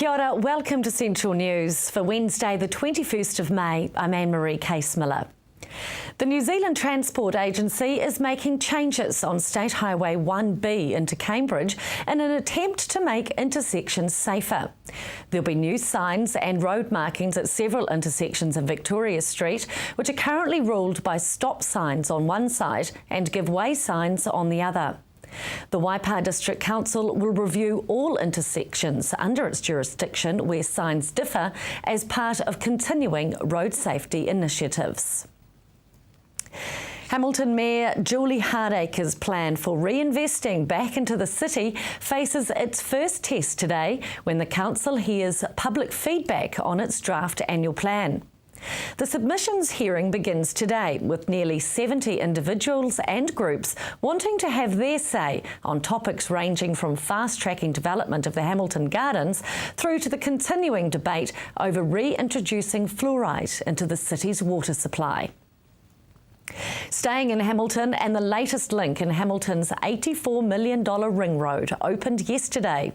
Kia ora, welcome to Central News for Wednesday the 21st of May. I'm Anne-Marie Case-Miller. The New Zealand Transport Agency is making changes on State Highway 1B into Cambridge in an attempt to make intersections safer. There'll be new signs and road markings at several intersections in Victoria Street, which are currently ruled by stop signs on one side and give way signs on the other. The Waipa District Council will review all intersections under its jurisdiction where signs differ as part of continuing road safety initiatives. Hamilton Mayor Julie Hardacre's plan for reinvesting back into the city faces its first test today when the council hears public feedback on its draft annual plan. The submissions hearing begins today with nearly 70 individuals and groups wanting to have their say on topics ranging from fast-tracking development of the Hamilton Gardens through to the continuing debate over reintroducing fluoride into the city's water supply. Staying in Hamilton, and the latest link in Hamilton's $84 million ring road opened yesterday.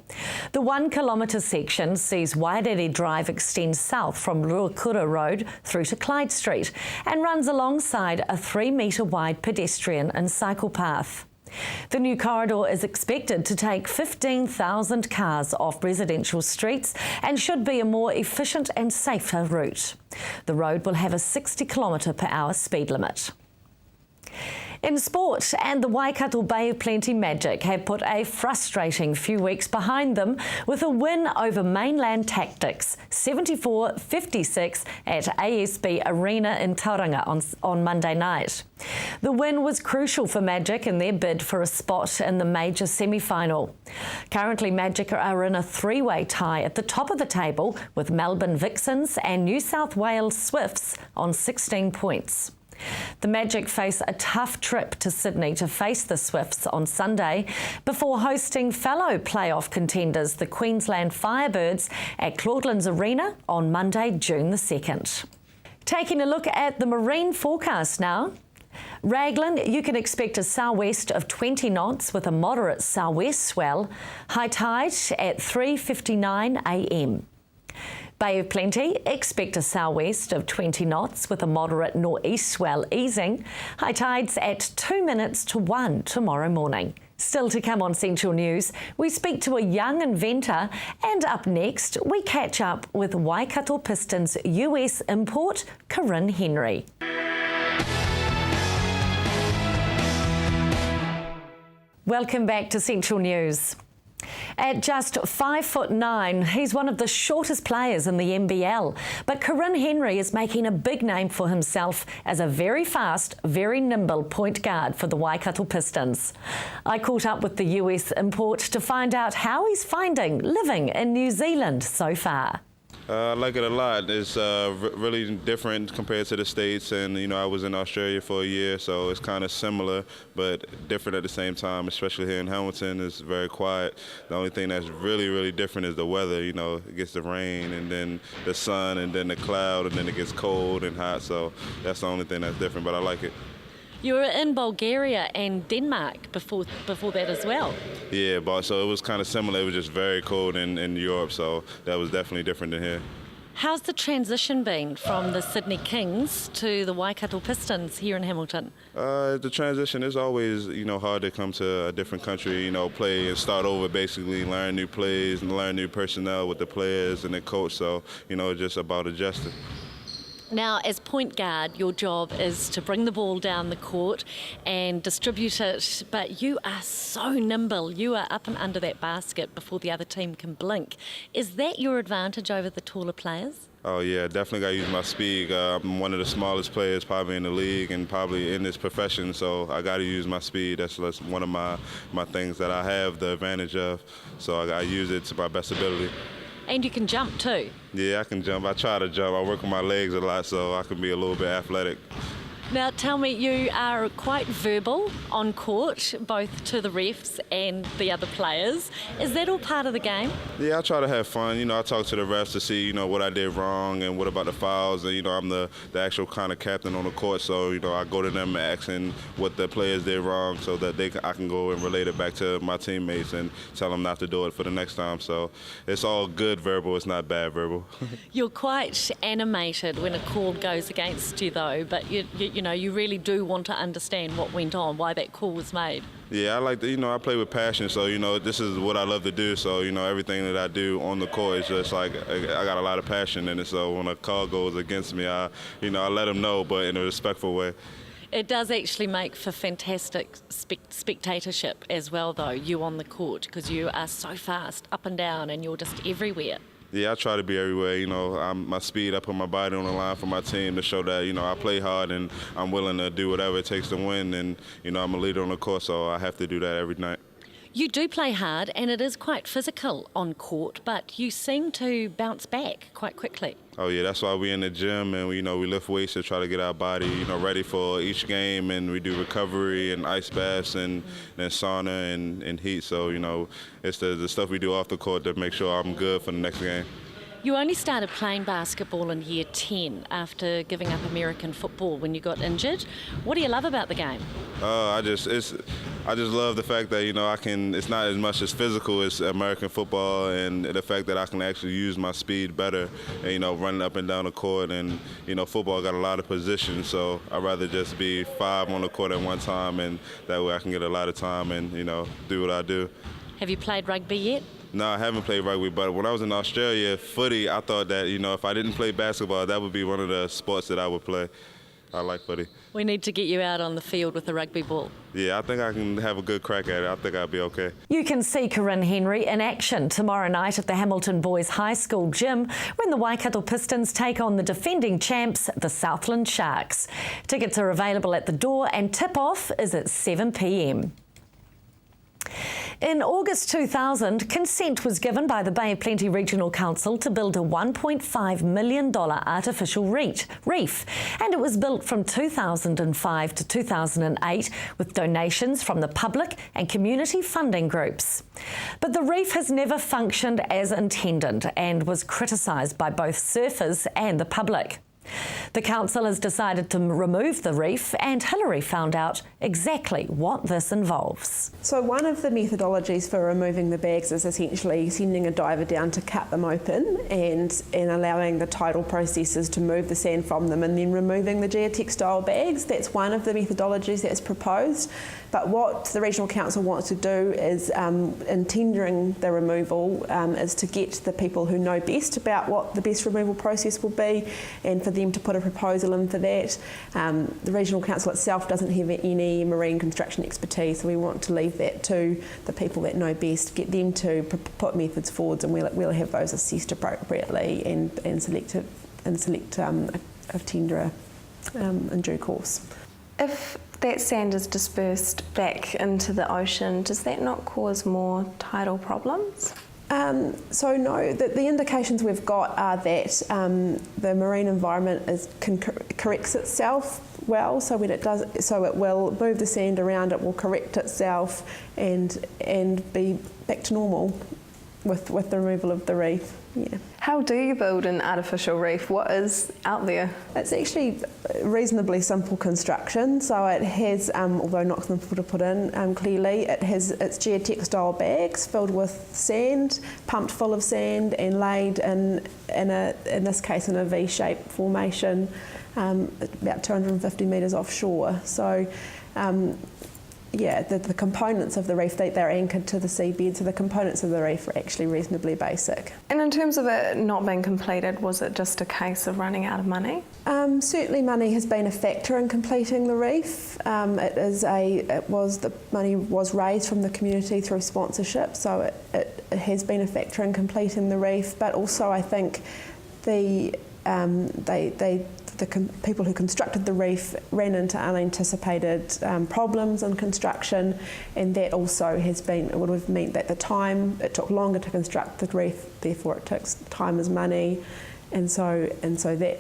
The 1 kilometre section sees Wairere Drive extend south from Ruakura Road through to Clyde Street and runs alongside a 3-metre wide pedestrian and cycle path. The new corridor is expected to take 15,000 cars off residential streets and should be a more efficient and safer route. The road will have a 60 km/h speed limit. In sport, and the Waikato Bay of Plenty Magic have put a frustrating few weeks behind them with a win over Mainland Tactics, 74-56 at ASB Arena in Tauranga on Monday night. The win was crucial for Magic in their bid for a spot in the major semi-final. Currently, Magic are in a three-way tie at the top of the table with Melbourne Vixens and New South Wales Swifts on 16 points. The Magic face a tough trip to Sydney to face the Swifts on Sunday before hosting fellow playoff contenders, the Queensland Firebirds, at Claudelands Arena on Monday, June the 2nd. Taking a look at the marine forecast now. Raglan, you can expect a southwest of 20 knots with a moderate southwest swell, high tide at 3:59 a.m. Bay of Plenty, expect a southwest of 20 knots with a moderate northeast swell easing. High tides at 2 minutes to 1 tomorrow morning. Still to come on Central News, we speak to a young inventor, and up next we catch up with Waikato Pistons US import Corinne Henry. Welcome back to Central News. At just 5'9", he's one of the shortest players in the NBL. But Corinne Henry is making a big name for himself as a very fast, very nimble point guard for the Waikato Pistons. I caught up with the US import to find out how he's finding living in New Zealand so far. I like it a lot. It's really different compared to the States, and I was in Australia for a year, so it's kind of similar but different at the same time. Especially here in Hamilton, it's very quiet. The only thing that's really different is the weather. It gets the rain and then the sun and then the cloud and then it gets cold and hot, so that's the only thing that's different, but I like it. You were in Bulgaria and Denmark before that as well. Yeah, but so it was kind of similar. It was just very cold in Europe, so that was definitely different than here. How's the transition been from the Sydney Kings to the Waikato Pistons here in Hamilton? The transition is always, hard to come to a different country, play and start over, basically learn new plays and learn new personnel with the players and the coach. So, it's just about adjusting. Now, as point guard, your job is to bring the ball down the court and distribute it, but you are so nimble. You are up and under that basket before the other team can blink. Is that your advantage over the taller players? Oh yeah, definitely got to use my speed. I'm one of the smallest players probably in the league and probably in this profession, so I got to use my speed. That's one of my things that I have the advantage of, so I got to use it to my best ability. And you can jump too. Yeah, I can jump. I try to jump. I work with my legs a lot, so I can be a little bit athletic. Now tell me, you are quite verbal on court, both to the refs and the other players. Is that all part of the game? Yeah, I try to have fun. I talk to the refs to see, what I did wrong and what about the fouls. And, I'm the actual kind of captain on the court. So, I go to them asking what the players did wrong so that I can go and relate it back to my teammates and tell them not to do it for the next time. So it's all good verbal. It's not bad verbal. You're quite animated when a call goes against you, though, but you really do want to understand what went on, why that call was made. Yeah, I like to, I play with passion, so, this is what I love to do. So, everything that I do on the court is just like, I got a lot of passion in it. So when a call goes against me, I let them know, but in a respectful way. It does actually make for fantastic spectatorship as well, though, you on the court, because you are so fast, up and down, and you're just everywhere. Yeah, I try to be everywhere. My speed, I put my body on the line for my team to show that, I play hard and I'm willing to do whatever it takes to win. And, I'm a leader on the court, so I have to do that every night. You do play hard, and it is quite physical on court, but you seem to bounce back quite quickly. Oh, yeah, that's why we in the gym and, we lifts weights to try to get our body, ready for each game. And we do recovery and ice baths and then sauna and heat. So, it's the stuff we do off the court to make sure I'm good for the next game. You only started playing basketball in year 10 after giving up American football when you got injured. What do you love about the game? I just love the fact that it's not as much as physical as American football, and the fact that I can actually use my speed better, and, running up and down the court. And football got a lot of positions, so I'd rather just be 5 on the court at one time, and that way I can get a lot of time and do what I do. Have you played rugby yet? No, I haven't played rugby, but when I was in Australia, footy, I thought that, if I didn't play basketball, that would be one of the sports that I would play. I like footy. We need to get you out on the field with a rugby ball. Yeah, I think I can have a good crack at it. I think I'll be okay. You can see Corinne Henry in action tomorrow night at the Hamilton Boys High School gym when the Waikato Pistons take on the defending champs, the Southland Sharks. Tickets are available at the door and tip-off is at 7 p.m. In August 2000, consent was given by the Bay of Plenty Regional Council to build a $1.5 million artificial reef, and it was built from 2005 to 2008 with donations from the public and community funding groups. But the reef has never functioned as intended and was criticised by both surfers and the public. The council has decided to remove the reef, and Hilary found out exactly what this involves. So one of the methodologies for removing the bags is essentially sending a diver down to cut them open and allowing the tidal processes to move the sand from them, and then removing the geotextile bags. That's one of the methodologies that's proposed. But what the Regional Council wants to do is, in tendering the removal, is to get the people who know best about what the best removal process will be, and for them to put a proposal in for that. The Regional Council itself doesn't have any marine construction expertise, so we want to leave that to the people that know best, get them to put methods forwards, and we'll have those assessed appropriately and select a tenderer in due course. If that sand is dispersed back into the ocean, does that not cause more tidal problems? So no, the indications we've got are that the marine environment corrects itself well. So when it does, so it will move the sand around, it will correct itself and be back to normal with the removal of the reef. Yeah. How do you build an artificial reef? What is out there? It's actually reasonably simple construction. So it has, although not simple to put in clearly, it's geotextile bags filled with sand, pumped full of sand, and laid in this case in a V-shaped formation, about 250 metres offshore. So. The components of the reef, they're anchored to the seabed, so the components of the reef are actually reasonably basic. And in terms of it not being completed, was it just a case of running out of money? Certainly money has been a factor in completing the reef. The money was raised from the community through sponsorship, so it has been a factor in completing the reef, but also I think the people who constructed the reef ran into unanticipated problems in construction, and that also would have meant that it took longer to construct the reef, therefore it took time as money, and so that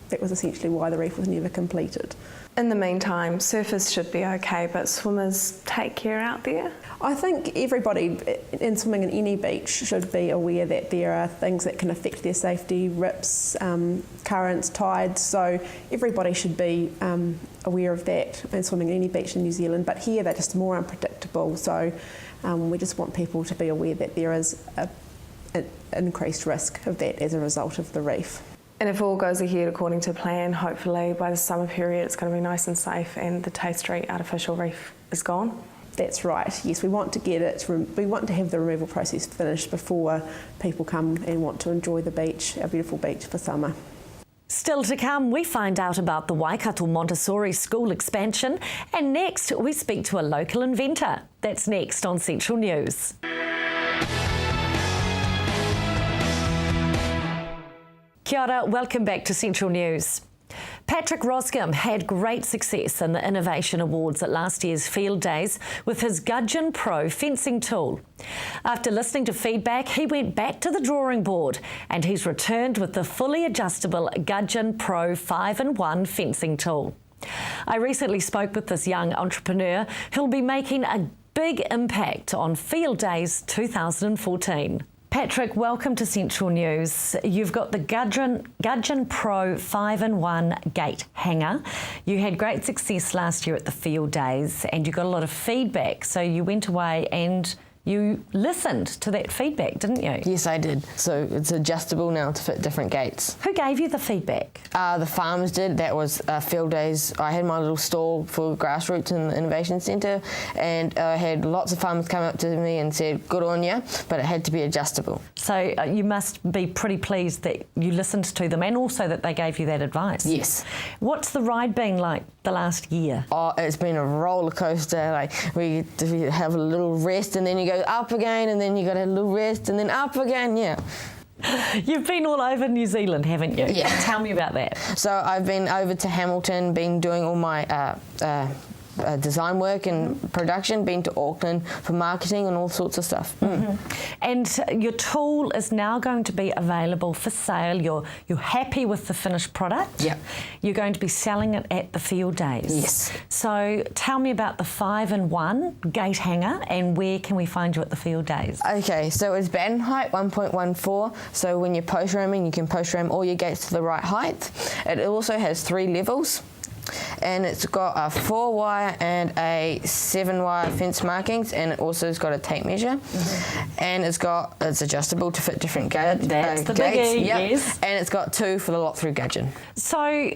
that was essentially why the reef was never completed. In the meantime, surfers should be okay, but swimmers take care out there? I think everybody in swimming in any beach should be aware that there are things that can affect their safety, rips, currents, tides, so everybody should be aware of that in swimming in any beach in New Zealand, but here they're just more unpredictable, so we just want people to be aware that there is an increased risk of that as a result of the reef. And if all goes ahead according to plan, hopefully by the summer period it's going to be nice and safe and the Tay Street artificial reef is gone? That's right, yes, we want to get it, we want to have the removal process finished before people come and want to enjoy the beach, our beautiful beach for summer. Still to come, we find out about the Waikato Montessori school expansion, and next we speak to a local inventor. That's next on Central News. Kia ora, welcome back to Central News. Patrick Roscombe had great success in the Innovation Awards at last year's Field Days with his Gudgeon Pro fencing tool. After listening to feedback, he went back to the drawing board and he's returned with the fully adjustable Gudgeon Pro 5-in-1 fencing tool. I recently spoke with this young entrepreneur who'll be making a big impact on Field Days 2014. Patrick, welcome to Central News. You've got the Gudgeon Pro 5-in-1 gate hanger. You had great success last year at the Field Days and you got a lot of feedback, so you went away and you listened to that feedback, didn't you? Yes, I did. So it's adjustable now to fit different gates. Who gave you the feedback? The farmers did. That was Field Days. I had my little stall for grassroots in the Innovation Centre, and I had lots of farmers come up to me and said, good on you, but it had to be adjustable. So you must be pretty pleased that you listened to them and also that they gave you that advice. Yes. What's the ride been like the last year? Oh, it's been a roller coaster. Like we have a little rest and then you go up again and then you got a little rest and then up again, yeah. You've been all over New Zealand, haven't you? Yeah. Tell me about that. So I've been over to Hamilton, been doing all my design work and production, been to Auckland for marketing and all sorts of stuff. And your tool is now going to be available for sale. You're happy with the finished product. Yep. You're going to be selling it at the Field Days. Yes. So tell me about the 5-in-1 gate hanger and where can we find you at the Field Days? Okay, so it's band height 1.14, so when you're post ramming you can post ram all your gates to the right height. It also has 3 levels. And it's got a 4-wire and a 7-wire fence markings, and it also has got a tape measure, and it's adjustable to fit different gates. That's the gates. biggie, Yep. yes. And it's got 2 for the lock through gudgeon. So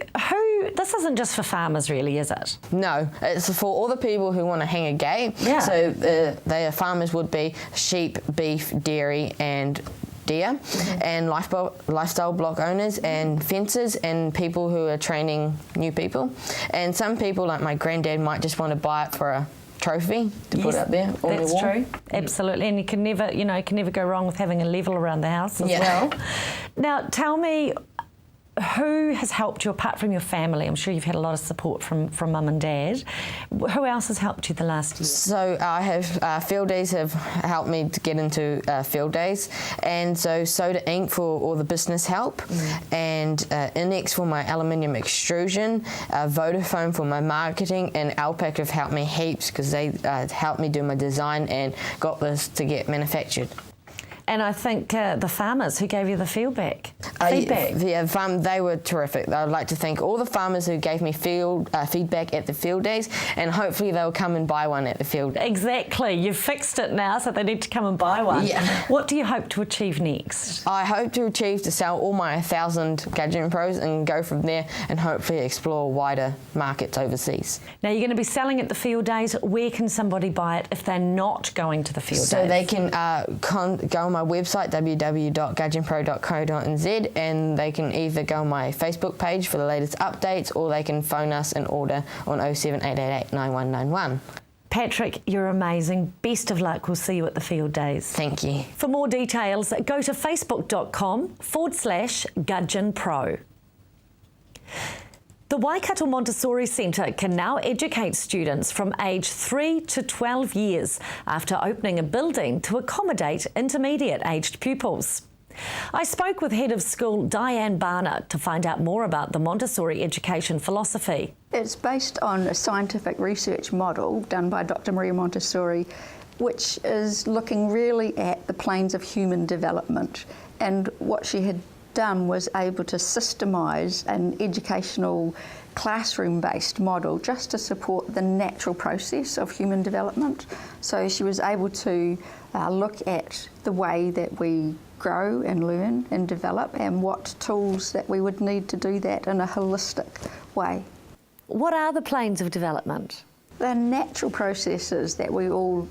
this isn't just for farmers really, is it? No, it's for all the people who want to hang a gate. Yeah. So their farmers would be sheep, beef, dairy and deer, and lifestyle block owners and fencers and people who are training new people. And some people, like my granddad, might just want to buy it for a trophy to put up there on That's the wall. true, absolutely, and you can never go wrong with having a level around the house as well. Now, tell me, who has helped you apart from your family? I'm sure you've had a lot of support from mum and dad. Who else has helped you the last year? So I have Field Days have helped me to get into Field Days, and so Soda Ink for all the business help, and Inex for my aluminium extrusion, Vodafone for my marketing, and Alpac have helped me heaps because they helped me do my design and got this to get manufactured. And I think the farmers who gave you the feedback. Yeah, they were terrific. I would like to thank all the farmers who gave me feedback at the Field Days, and hopefully they'll come and buy one at the Field Days. Exactly. You've fixed it now, so they need to come and buy one. Yeah. What do you hope to achieve next? I hope to achieve to sell all my 1,000 Gudgeon Pros and go from there and hopefully explore wider markets overseas. Now, you're going to be selling at the Field Days. Where can somebody buy it if they're not going to the Field Days? So they can go on my website, www.gudgeonpro.co.nz, and they can either go on my Facebook page for the latest updates, or they can phone us and order on 07888 9191. Patrick, you're amazing. Best of luck. We'll see you at the Field Days. Thank you. For more details, go to facebook.com/Gudgeon Pro. The Waikato Montessori Centre can now educate students from age 3 to 12 years after opening a building to accommodate intermediate-aged pupils. I spoke with Head of School Diane Barnett to find out more about the Montessori education philosophy. It's based on a scientific research model done by Dr. Maria Montessori, which is looking really at the planes of human development. And what she had done was able to systemise an educational classroom-based model just to support the natural process of human development. So she was able to look at the way that we grow and learn and develop and what tools that we would need to do that in a holistic way. What are the planes of development? They're natural processes that we all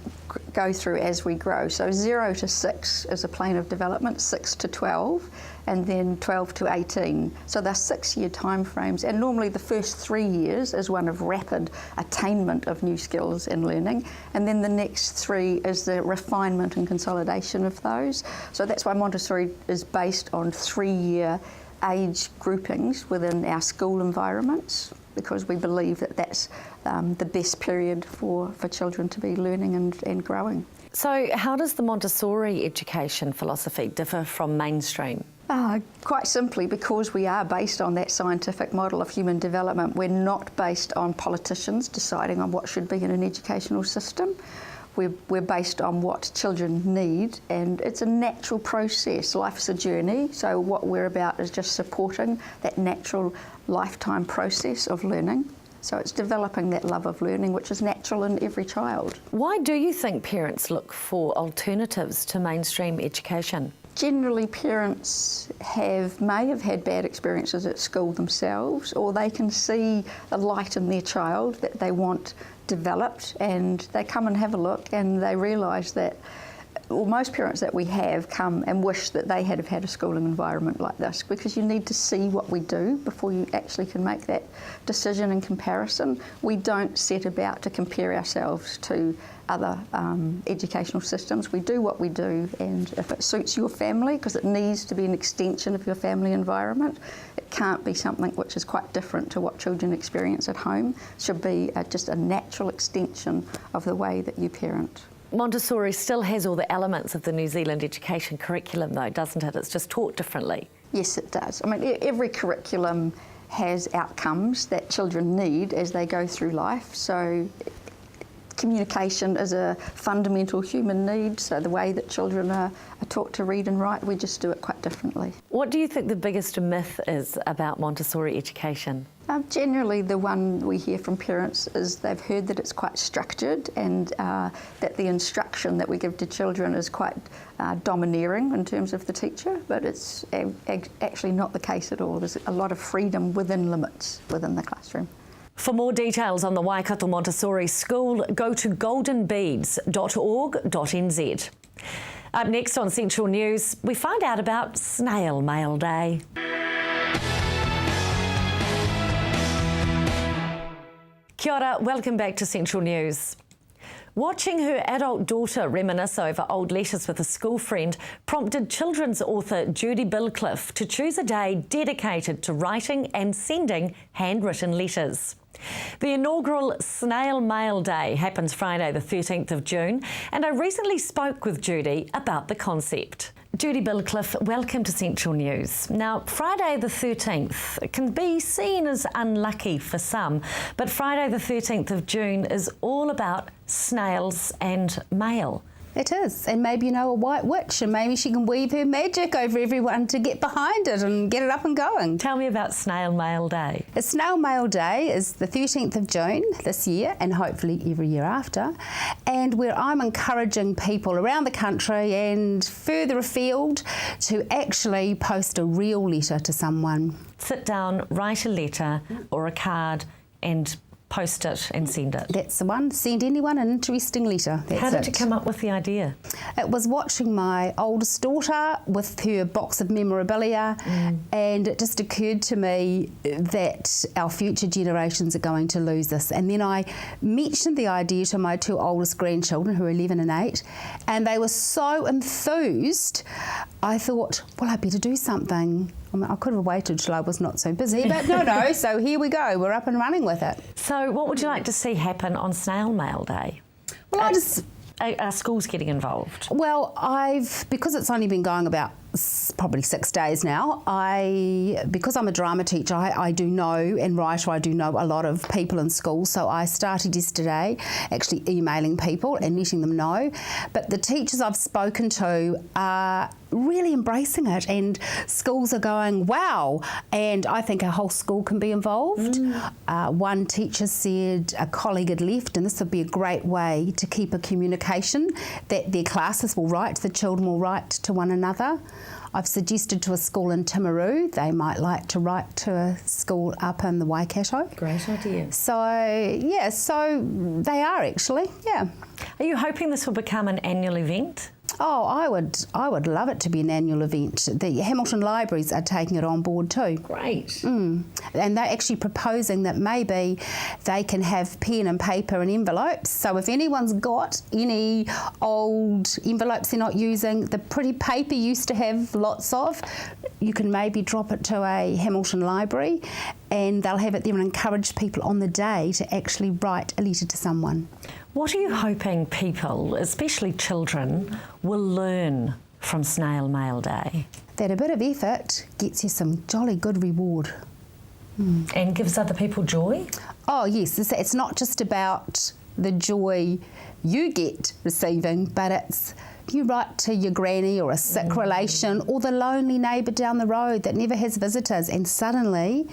go through as we grow. So 0 to 6 is a plane of development, 6 to 12, and then 12 to 18. So they're 6-year timeframes, and normally the first 3 years is one of rapid attainment of new skills and learning, and then the next 3 is the refinement and consolidation of those. So that's why Montessori is based on 3-year age groupings within our school environments, because we believe that that's the best period for children to be learning and growing. So how does the Montessori education philosophy differ from mainstream? Quite simply, because we are based on that scientific model of human development, we're not based on politicians deciding on what should be in an educational system. We're based on what children need, and it's a natural process. Life's a journey, so what we're about is just supporting that natural lifetime process of learning. So it's developing that love of learning, which is natural in every child. Why do you think parents look for alternatives to mainstream education? Generally, parents may have had bad experiences at school themselves, or they can see a light in their child that they want developed, and they come and have a look and they realise that, well, most parents that we have come and wish that they had had a schooling environment like this, because you need to see what we do before you actually can make that decision and comparison. We don't set about to compare ourselves to other educational systems. We do what we do, and if it suits your family, because it needs to be an extension of your family environment, it can't be something which is quite different to what children experience at home. It should be just a natural extension of the way that you parent. Montessori still has all the elements of the New Zealand education curriculum though, doesn't it? It's just taught differently. Yes, it does. I mean, every curriculum has outcomes that children need as they go through life. So communication is a fundamental human need, so the way that children are taught to read and write, we just do it quite differently. What do you think the biggest myth is about Montessori education? Generally, the one we hear from parents is they've heard that it's quite structured, and that the instruction that we give to children is quite domineering in terms of the teacher, but it's actually not the case at all. There's a lot of freedom within limits within the classroom. For more details on the Waikato Montessori School, go to goldenbeads.org.nz. Up next on Central News, we find out about Snail Mail Day. Kia ora, welcome back to Central News. Watching her adult daughter reminisce over old letters with a school friend prompted children's author Judy Bilcliffe to choose a day dedicated to writing and sending handwritten letters. The inaugural Snail Mail Day happens Friday the 13th of June, and I recently spoke with Judy about the concept. Judy Bilcliffe, welcome to Central News. Now, Friday the 13th can be seen as unlucky for some, but Friday the 13th of June is all about snails and mail. It is, and maybe you know a white witch, and maybe she can weave her magic over everyone to get behind it and get it up and going. Tell me about Snail Mail Day. The Snail Mail Day is the 13th of June this year, and hopefully every year after, and where I'm encouraging people around the country and further afield to actually post a real letter to someone. Sit down, write a letter or a card and post it and send it. That's the one. Send anyone an interesting letter. That's How did you it. come up with the idea? It was watching my oldest daughter with her box of memorabilia, and it just occurred to me that our future generations are going to lose this. And then I mentioned the idea to my two oldest grandchildren, who are 11 and 8, and they were so enthused, I thought, well, I better do something. I mean, I could have waited till I was not so busy, but no, so here we go, we're up and running with it. So what would you like to see happen on Snail Mail Day? Well, Are schools getting involved? Well, because it's only been going about probably 6 days now. Because I'm a drama teacher, I do know, and writer, I do know a lot of people in school, so I started yesterday actually emailing people and letting them know. But the teachers I've spoken to are really embracing it, and schools are going, wow, and I think our whole school can be involved. One teacher said a colleague had left, and this would be a great way to keep a communication that their classes will write, the children will write to one another. I've suggested to a school in Timaru, they might like to write to a school up in the Waikato. Great idea. So, yeah, so they are actually, yeah. Are you hoping this will become an annual event? Oh, I would love it to be an annual event. The Hamilton Libraries are taking it on board too. Great. And they're actually proposing that maybe they can have pen and paper and envelopes. So if anyone's got any old envelopes they're not using, the pretty paper you used to have lots of, you can maybe drop it to a Hamilton Library and they'll have it there and encourage people on the day to actually write a letter to someone. What are you hoping people, especially children, will learn from Snail Mail Day? That a bit of effort gets you some jolly good reward. And gives other people joy? Oh yes, it's not just about the joy you get receiving, but it's you write to your granny or a sick relation or the lonely neighbour down the road that never has visitors, and suddenly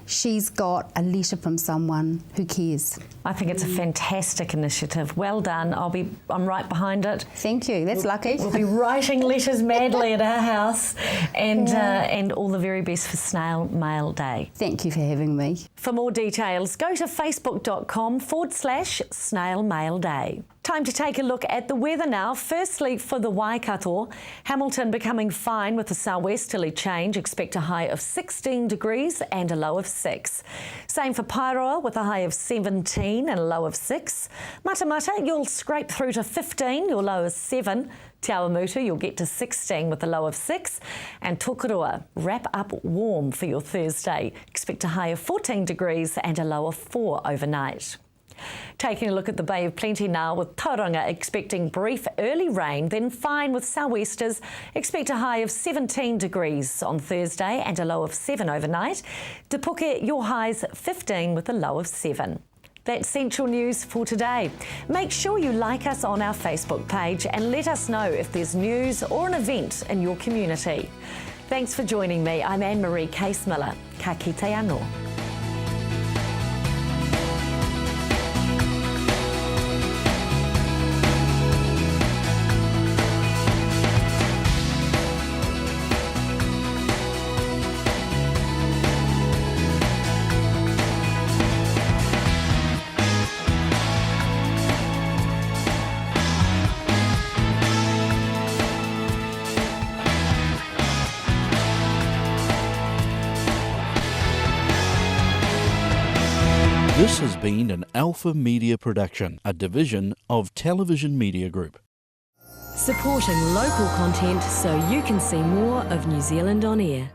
she's got a letter from someone who cares. I think it's a fantastic initiative. Well done. I'm right behind it. Thank you. That's lucky. We'll be writing letters madly at our house, and all the very best for Snail Mail Day. Thank you for having me. For more details, go to facebook.com/Snail Mail Day. Time to take a look at the weather now. Firstly, for the Waikato, Hamilton becoming fine with a southwesterly change. Expect a high of 16 degrees and a low of 6. Same for Pairoa with a high of 17 and a low of 6. Matamata, you'll scrape through to 15, your low is 7. Te Awamutu, you'll get to 16 with a low of 6. And Tokorua, wrap up warm for your Thursday. Expect a high of 14 degrees and a low of 4 overnight. Taking a look at the Bay of Plenty now, with Tauranga expecting brief early rain, then fine with sou'westers. Expect a high of 17 degrees on Thursday and a low of 7 overnight. Te Puke, your highs 15 with a low of 7. That's Central News for today. Make sure you like us on our Facebook page and let us know if there's news or an event in your community. Thanks for joining me. I'm Anne-Marie Case-Miller. Ka kite anō. This has been an Alpha Media production, a division of Television Media Group. Supporting local content so you can see more of New Zealand on air.